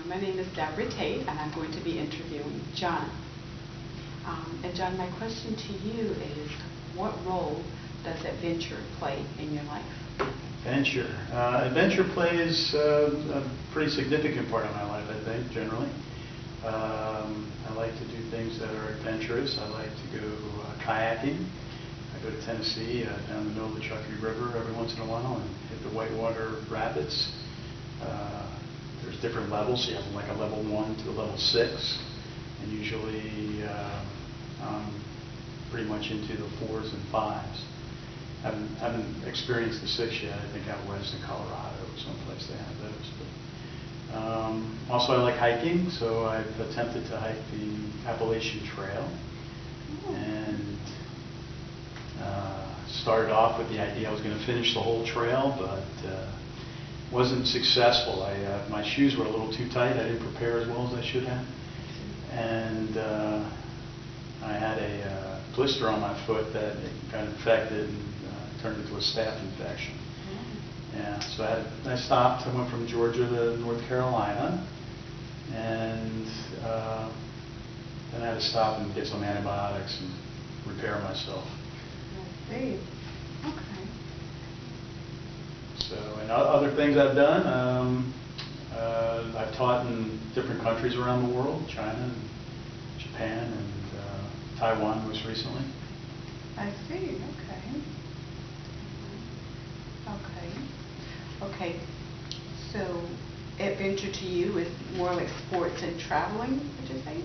My name is Deborah Tate, and I'm going to be interviewing John. And John, my question to you is, what role does adventure play in your life? Adventure. Adventure plays a pretty significant part of my life, I think, generally. I like to do things that are adventurous. I like to go kayaking. I go to Tennessee, down in the middle of the Truckee River every once in a while and hit the whitewater rapids. There's different levels. You have like a level 1 to a level 6. And usually I'm pretty much into the 4s and 5s. Haven't experienced the 6 yet. I think out west in Colorado or someplace they have those. But, also I like hiking, so I've attempted to hike the Appalachian Trail. And started off with the idea I was going to finish the whole trail, but wasn't successful. My shoes were a little too tight. I didn't prepare as well as I should have. And I had a blister on my foot that got infected and turned into a staph infection. Yeah, so I stopped. I went from Georgia to North Carolina, and then I had to stop and get some antibiotics and repair myself. I see. Okay. So, and other things I've done, I've taught in different countries around the world, China, and Japan, and Taiwan most recently. I see. Okay. Okay. So, adventure to you is more like sports and traveling, would you say?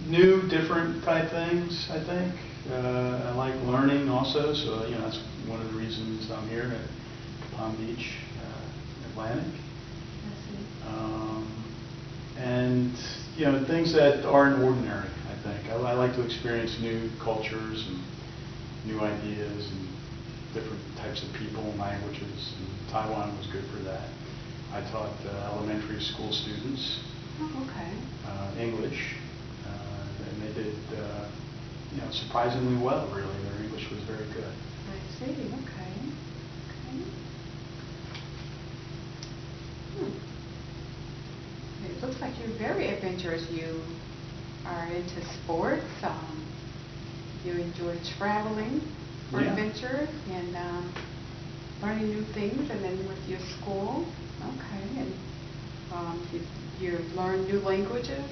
New, different type things, I think. I like learning also, so that's one of the reasons I'm here at Palm Beach, Atlantic. And things that aren't ordinary, I think. I like to experience new cultures and new ideas and different types of people and languages. And Taiwan was good for that. I taught elementary school students English, and they did surprisingly well, really. Their English was very good. I see. Okay. It looks like you're very adventurous. You are into sports. You enjoy traveling for adventure and learning new things, and then with your school. Okay. And you learn new languages.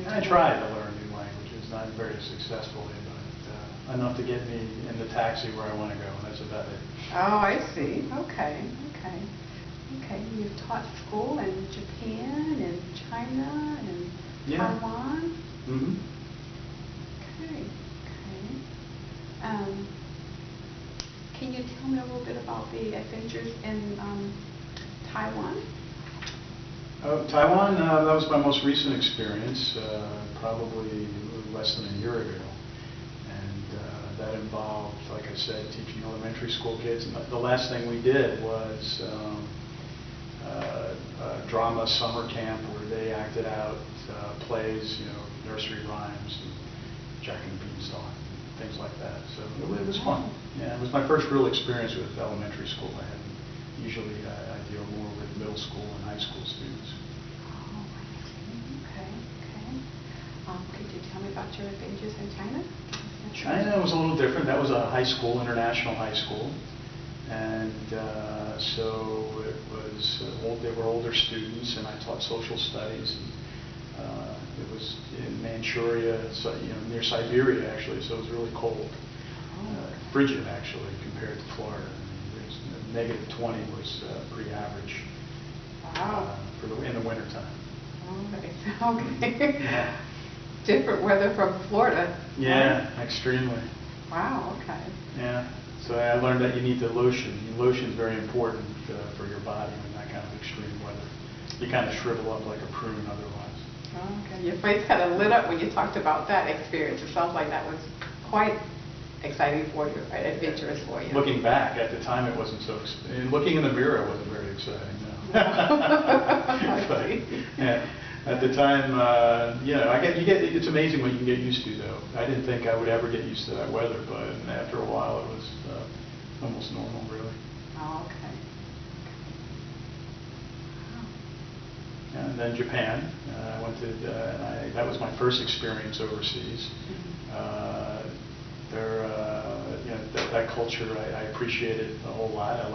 I try to learn new languages. Not very successfully, but enough to get me in the taxi where I want to go. That's about it. Oh, I see. Okay. You've taught school in Japan and China and Taiwan. Mm-hmm. Okay. Can you tell me a little bit about the adventures in Taiwan? Taiwan, that was my most recent experience, probably less than a year ago. And that involved, like I said, teaching elementary school kids. And the last thing we did was a drama summer camp where they acted out plays, nursery rhymes, and Jack and the Beanstalk, and things like that. So it was fun. Yeah, it was my first real experience with elementary school. Usually I deal more with middle school and high school students. Oh, I see. Okay. Could you tell me about your adventures in China? China was a little different. That was a high school, international high school. And so it was, they were older students, and I taught social studies. And, it was in Manchuria, so, near Siberia, actually, so it was really cold. Frigid, actually, compared to Florida. Negative 20 was pretty average in the wintertime. Okay. Different weather from Florida. Yeah, extremely. Wow, okay. Yeah, so I learned that you need the lotion. Lotion is very important for your body in that kind of extreme weather. You kind of shrivel up like a prune otherwise. Okay, your face kind of lit up when you talked about that experience. It sounds like that was quite exciting for you, right? Adventurous for you. Looking back, at the time it wasn't so, looking in the mirror wasn't very exciting, no. But, yeah, at the time, it's amazing what you can get used to, though. I didn't think I would ever get used to that weather, but after a while it was almost normal, really. Oh, okay. then Japan. I went to, that was my first experience overseas. That culture I appreciated a whole lot. I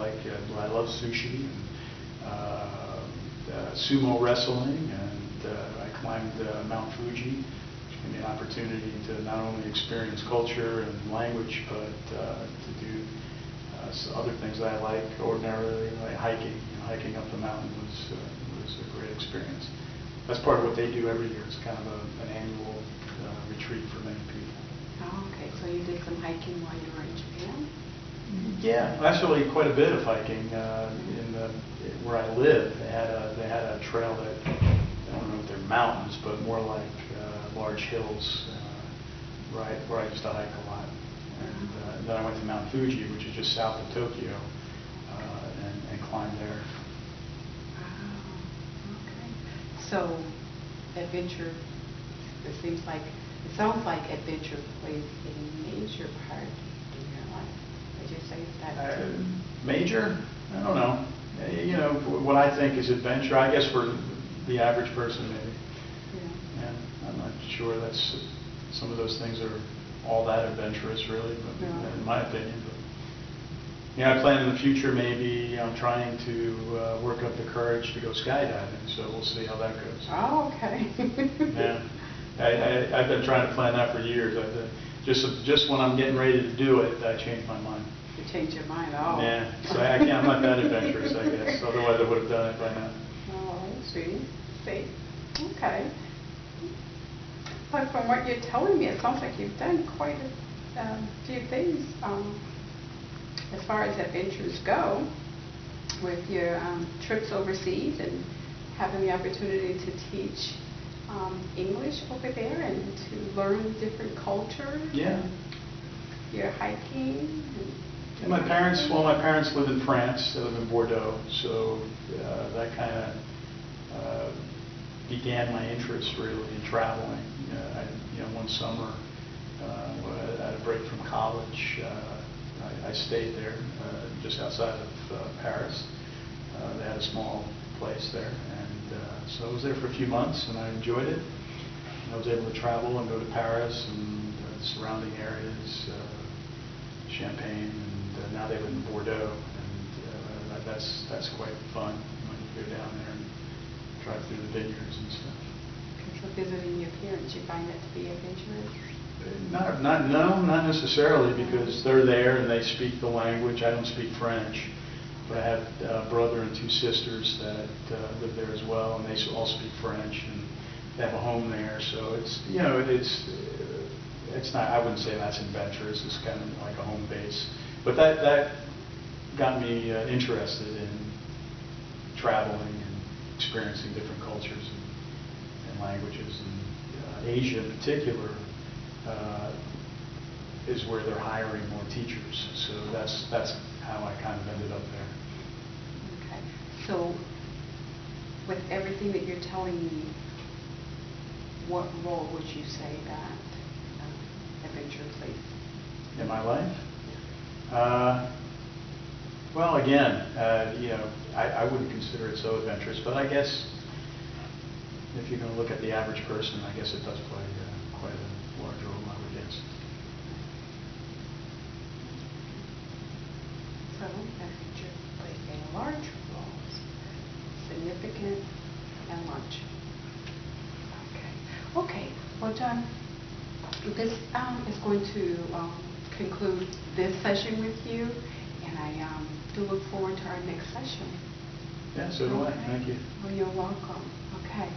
love sushi, and sumo wrestling, and I climbed Mount Fuji, which gave me an opportunity to not only experience culture and language, but to do other things that I like ordinarily, like hiking. Hiking up the mountain was a great experience. That's part of what they do every year. It's kind of an annual retreat for many people. Oh, okay. So you did some hiking while you were in Japan? Yeah, actually quite a bit of hiking. Where I live, they had a trail that, I don't know if they're mountains, but more like large hills, where I used to hike a lot. And then I went to Mount Fuji, which is just south of Tokyo, and climbed there. Oh, okay. So, adventure, it sounds like adventure plays a major part in your life. Would you say that too? Major? I don't know. What I think is adventure, I guess for the average person maybe. Yeah, I'm not sure some of those things are all that adventurous really, but in my opinion. But, I plan in the future maybe I'm trying to work up the courage to go skydiving, so we'll see how that goes. Oh, okay. Yeah, I've been trying to plan that for years. Just when I'm getting ready to do it, I change my mind. You change your mind, oh. Yeah, so I'm not that adventurous, I guess. Otherwise, I would have done it by now. Oh, I see. Okay. But from what you're telling me, it sounds like you've done quite a few things as far as adventures go, with your trips overseas and having the opportunity to teach English over there and to learn different cultures. Yeah. Your hiking. And my parents live in France. They live in Bordeaux, so that kind of began my interest really in traveling. One summer, at a break from college, I stayed there just outside of Paris. They had a small place there, and so I was there for a few months, and I enjoyed it. And I was able to travel and go to Paris and the surrounding areas, Champagne, and now they live in Bordeaux, and that's quite fun when you go down there and drive through the vineyards and stuff. So visiting your parents, you find that to be adventurous? Not necessarily, because they're there and they speak the language. I don't speak French, but I have a brother and two sisters that live there as well, and they all speak French, and they have a home there. So it's not. I wouldn't say that's adventurous. It's kind of like a home base. But that got me interested in traveling and experiencing different cultures and languages. And Asia in particular is where they're hiring more teachers. So that's how I kind of ended up there. Okay. So with everything that you're telling me, what role would you say that adventure plays in my life? Well, again, I wouldn't consider it so adventurous, but I guess if you're going to look at the average person, I guess it does play quite a large role, I would guess. So adventure plays a large role, significant and large. Okay. Well, John, this is going to conclude this session with you, and I do look forward to our next session. Yeah, so do I. Thank you. Well, you're welcome. Okay.